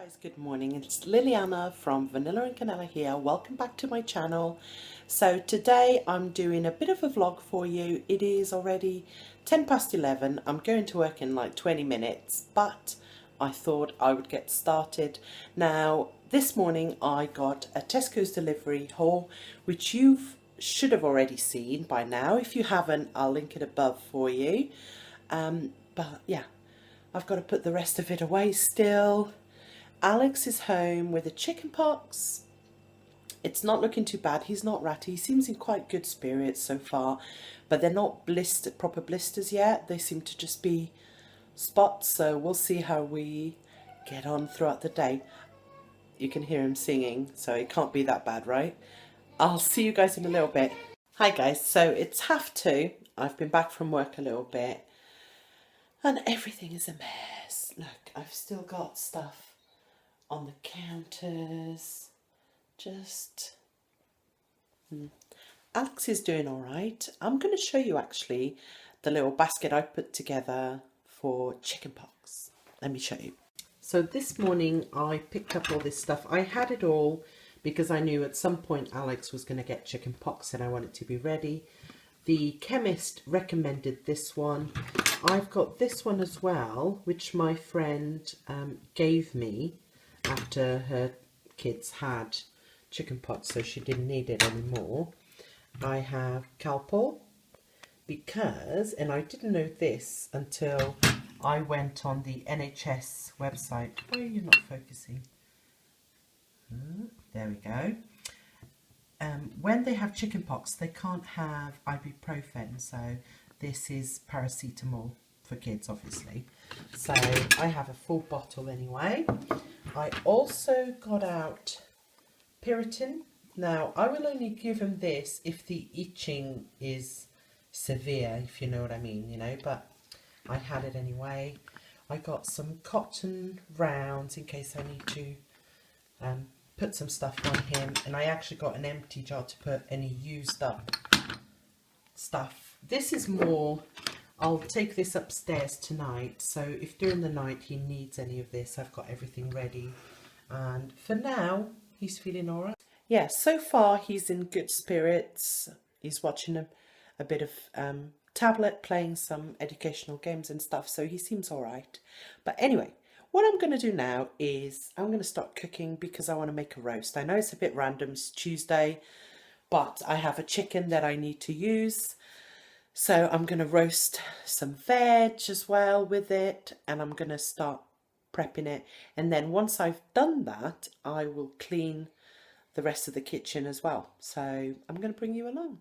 Guys, good morning. It's Liliana from Vanillandcanela here. Welcome back to my channel. So today I'm doing a bit of a vlog for you. It is already 10 past 11. I'm going to work in like 20 minutes, but I thought I would get started. Now, this morning I got a Tesco's delivery haul, which you should have already seen by now. If you haven't, I'll link it above for you. But yeah, I've got to put the rest of it away still. Alex is home with a chickenpox. It's not looking too bad. He's not ratty. He seems in quite good spirits so far, but they're not proper blisters yet. They seem to just be spots, so we'll see how we get on throughout the day. You can hear him singing, so it can't be that bad, right? I'll see you guys in a little bit. Hi guys, so it's 2:30. I've been back from work a little bit and everything is a mess. Look, I've still got stuff on the counters. Alex is doing all right. I'm going to show you actually the little basket I put together for chickenpox. Let me show you. So this morning I picked up all this stuff. I had it all because I knew at some point Alex was going to get chickenpox and I wanted to be ready. The chemist recommended this one. I've got this one as well, which my friend gave me after her kids had chickenpox, so she didn't need it anymore. I have Calpol because, and I didn't know this until I went on the NHS website. Why are you not focusing? There we go. When they have chickenpox, they can't have ibuprofen, so this is paracetamol for kids, obviously. So I have a full bottle anyway. I also got out Piriton. Now, I will only give him this if the itching is severe, if you know what I mean, you know, but I had it anyway. I got some cotton rounds in case I need to put some stuff on him, and I actually got an empty jar to put any used up stuff. This is more, I'll take this upstairs tonight, so if during the night he needs any of this, I've got everything ready. And for now, he's feeling all right. Yeah, so far he's in good spirits. He's watching a bit of tablet, playing some educational games and stuff, so he seems all right. But anyway, what I'm going to do now is I'm going to start cooking because I want to make a roast. I know it's a bit random, it's Tuesday, but I have a chicken that I need to use. So I'm going to roast some veg as well with it, and I'm going to start prepping it. And then once I've done that, I will clean the rest of the kitchen as well. So I'm going to bring you along.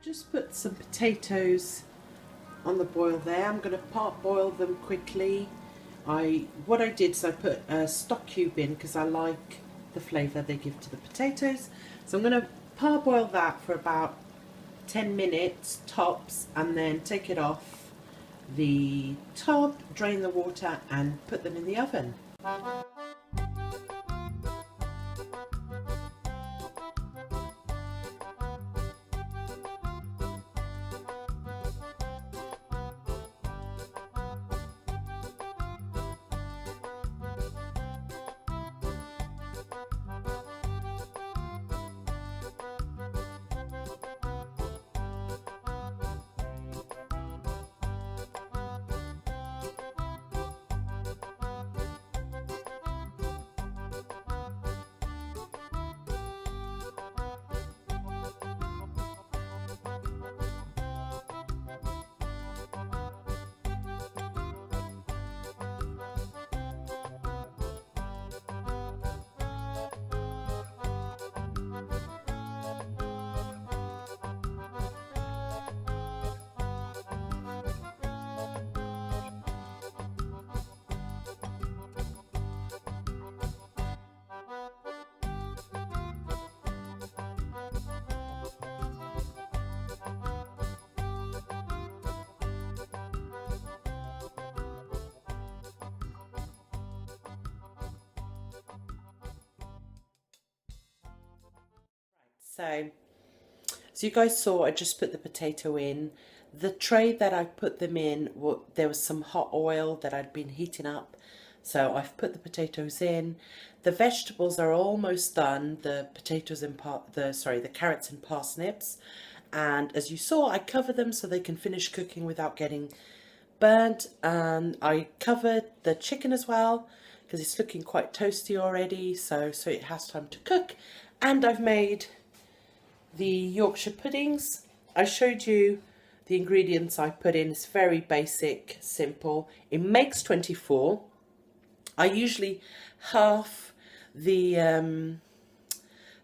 Just put some potatoes on the boil there. I'm going to part boil them quickly. What I did is I put a stock cube in because I like the flavour they give to the potatoes. So I'm going to parboil that for about 10 minutes tops, and then take it off the top, drain the water and put them in the oven. So, as you guys saw, I just put the potato in. The tray that I put them in, there was some hot oil that I'd been heating up. So I've put the potatoes in. The vegetables are almost done. The potatoes and the carrots and parsnips. And as you saw, I cover them so they can finish cooking without getting burnt. And I covered the chicken as well because it's looking quite toasty already. So it has time to cook. And I've made the Yorkshire puddings. I showed you the ingredients I put in. It's very basic, simple. It makes 24. I usually half the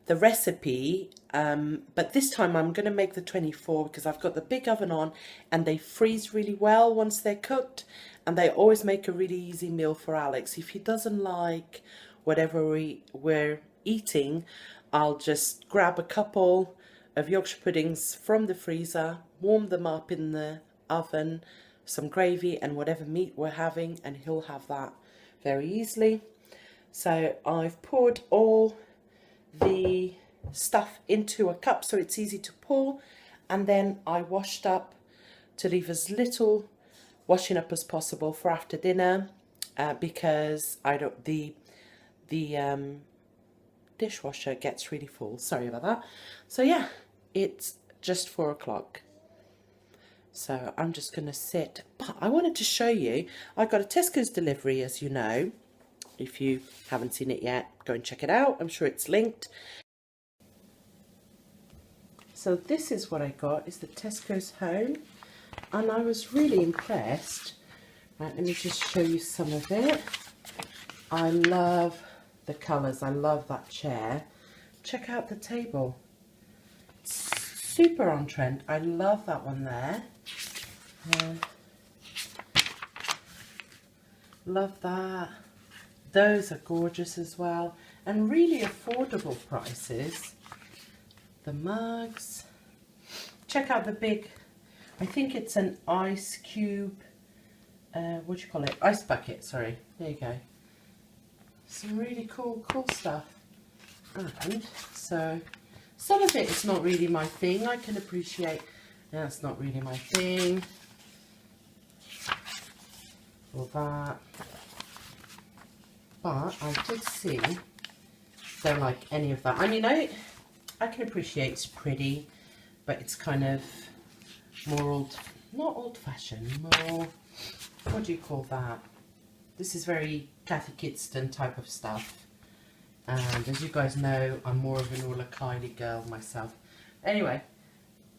recipe, but this time I'm going to make the 24 because I've got the big oven on and they freeze really well once they're cooked, and they always make a really easy meal for Alex. If he doesn't like whatever we're eating, I'll just grab a couple of Yorkshire puddings from the freezer, warm them up in the oven, some gravy and whatever meat we're having, and he'll have that very easily. So I've poured all the stuff into a cup so it's easy to pour, and then I washed up to leave as little washing up as possible for after dinner, because the dishwasher gets really full. Sorry about that. So yeah, it's just 4 o'clock. So I'm just going to sit. But I wanted to show you, I got a Tesco's delivery, as you know. If you haven't seen it yet, go and check it out. I'm sure it's linked. So this is what I got, is the Tesco's Home. And I was really impressed. Right, let me just show you some of it. I love the colours. I love that chair. Check out the table. It's super on trend. I love that one there. Love that. Those are gorgeous as well, and really affordable prices. The mugs. Check out the big, I think it's an ice cube, what do you call it? Ice bucket, sorry. There you go. Some really cool stuff. And so some of it is not really my thing. I can appreciate that's not really my thing. All that. But I did see, don't like any of that. I mean, I can appreciate it's pretty, but it's kind of more not old-fashioned, more, what do you call that? This is very Kathy Kidston type of stuff. And as you guys know, I'm more of an Orla Kylie girl myself. Anyway,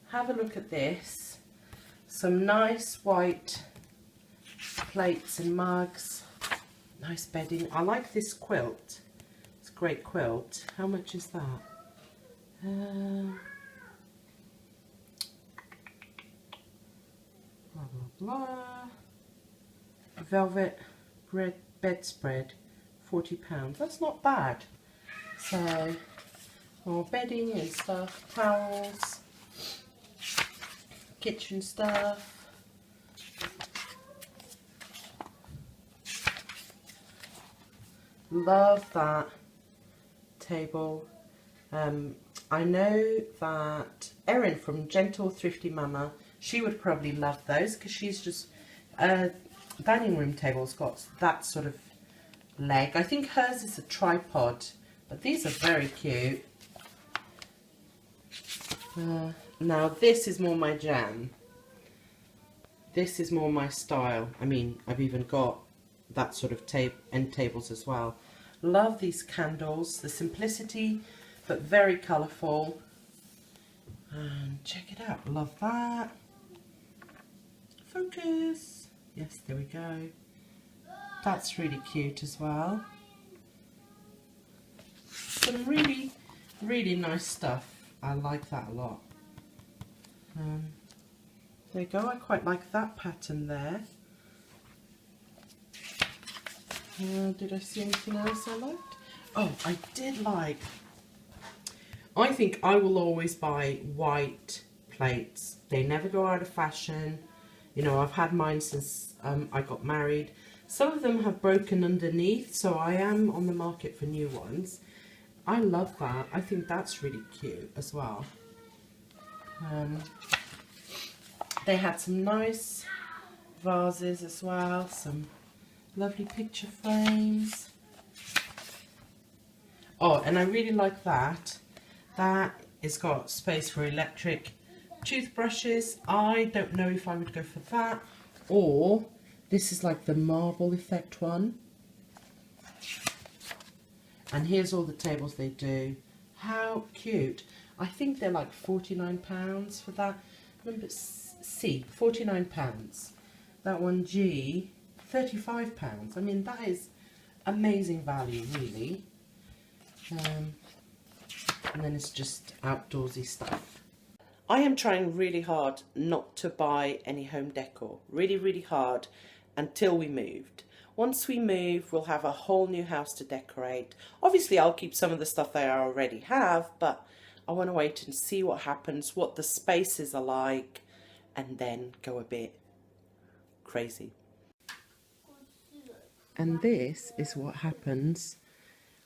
have a look at this. Some nice white plates and mugs. Nice bedding. I like this quilt. It's a great quilt. How much is that? Blah, blah, blah. Velvet bedspread, £40. That's not bad. So, more bedding and stuff. Towels. Kitchen stuff. Love that table. I know that Erin from Gentle Thrifty Mama, she would probably love those because she's just dining room table's got that sort of leg. I think hers is a tripod, but these are very cute. Now this is more my jam. This is more my style. I mean, I've even got that sort of end tables as well. Love these candles, the simplicity but very colourful. And check it out, love that. Focus. Yes, there we go. That's really cute as well. Some really, really nice stuff. I like that a lot. There you go, I quite like that pattern there. Did I see anything else I liked? Oh, I did like, I think I will always buy white plates. They never go out of fashion. You know, I've had mine since I got married. Some of them have broken underneath, so I am on the market for new ones. I love that. I think that's really cute as well. They had some nice vases as well, some lovely picture frames. Oh, and I really like that. That has got space for electric toothbrushes. I don't know if I would go for that, or this is like the marble effect one. And here's all the tables they do. How cute. I think they're like £49 for that. Number C, £49. That one G, £35. I mean, that is amazing value, really. And then it's just outdoorsy stuff. I am trying really hard not to buy any home decor. Really, really hard until we moved. Once we move, we'll have a whole new house to decorate. Obviously, I'll keep some of the stuff that I already have, but I want to wait and see what happens, what the spaces are like, and then go a bit crazy. And this is what happens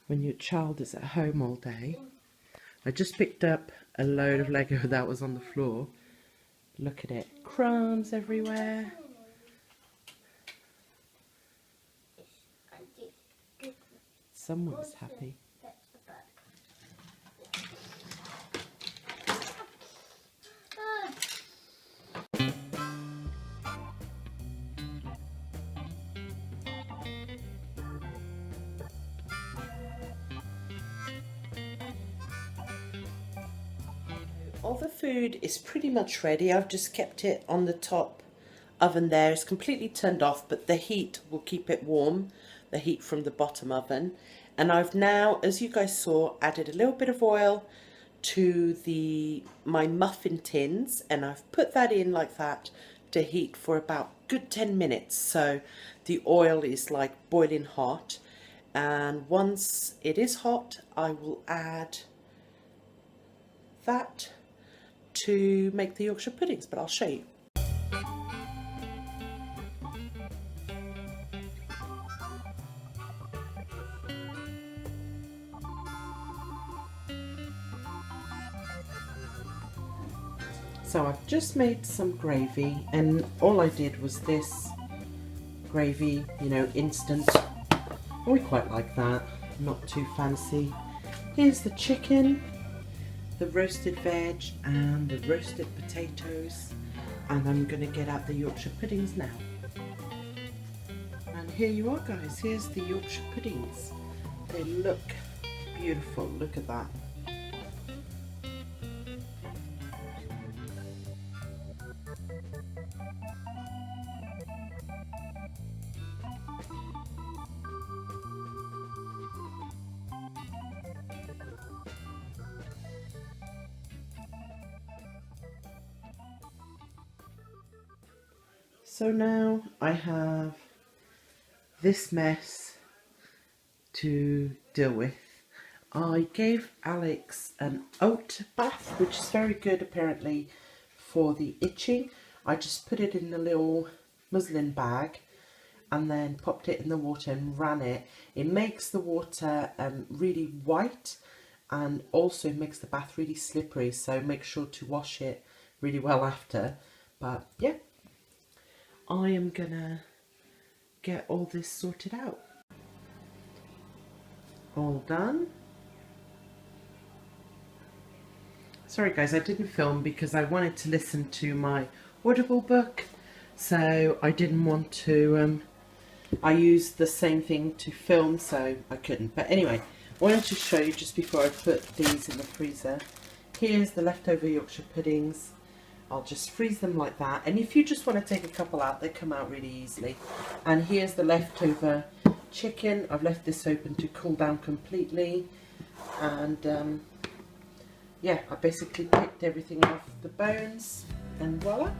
when your child is at home all day. I just picked up a load of Lego that was on the floor. Look at it, crumbs everywhere. Someone's happy. All the food is pretty much ready. I've just kept it on the top oven there. It's completely turned off, but the heat will keep it warm, the heat from the bottom oven. And I've now, as you guys saw, added a little bit of oil to my muffin tins, and I've put that in like that to heat for about good 10 minutes. So the oil is like boiling hot, and once it is hot, I will add that to make the Yorkshire puddings, but I'll show you. So I've just made some gravy, and all I did was this gravy, you know, instant. We quite like that, not too fancy. Here's the chicken, the roasted veg and the roasted potatoes, and I'm going to get out the Yorkshire puddings now. And here you are, guys, here's the Yorkshire puddings. They look beautiful, look at that. So now I have this mess to deal with. I gave Alex an oat bath, which is very good apparently for the itching. I just put it in a little muslin bag and then popped it in the water and ran it. It makes the water really white and also makes the bath really slippery, so make sure to wash it really well after. But yeah, I am gonna get all this sorted out. All done. Sorry guys, I didn't film because I wanted to listen to my Audible book, so I didn't want to, I used the same thing to film, so I couldn't. But anyway, I wanted to show you just before I put these in the freezer. Here's the leftover Yorkshire puddings. I'll just freeze them like that, and if you just want to take a couple out, they come out really easily. And here's the leftover chicken. I've left this open to cool down completely, and yeah, I basically picked everything off the bones, and voila.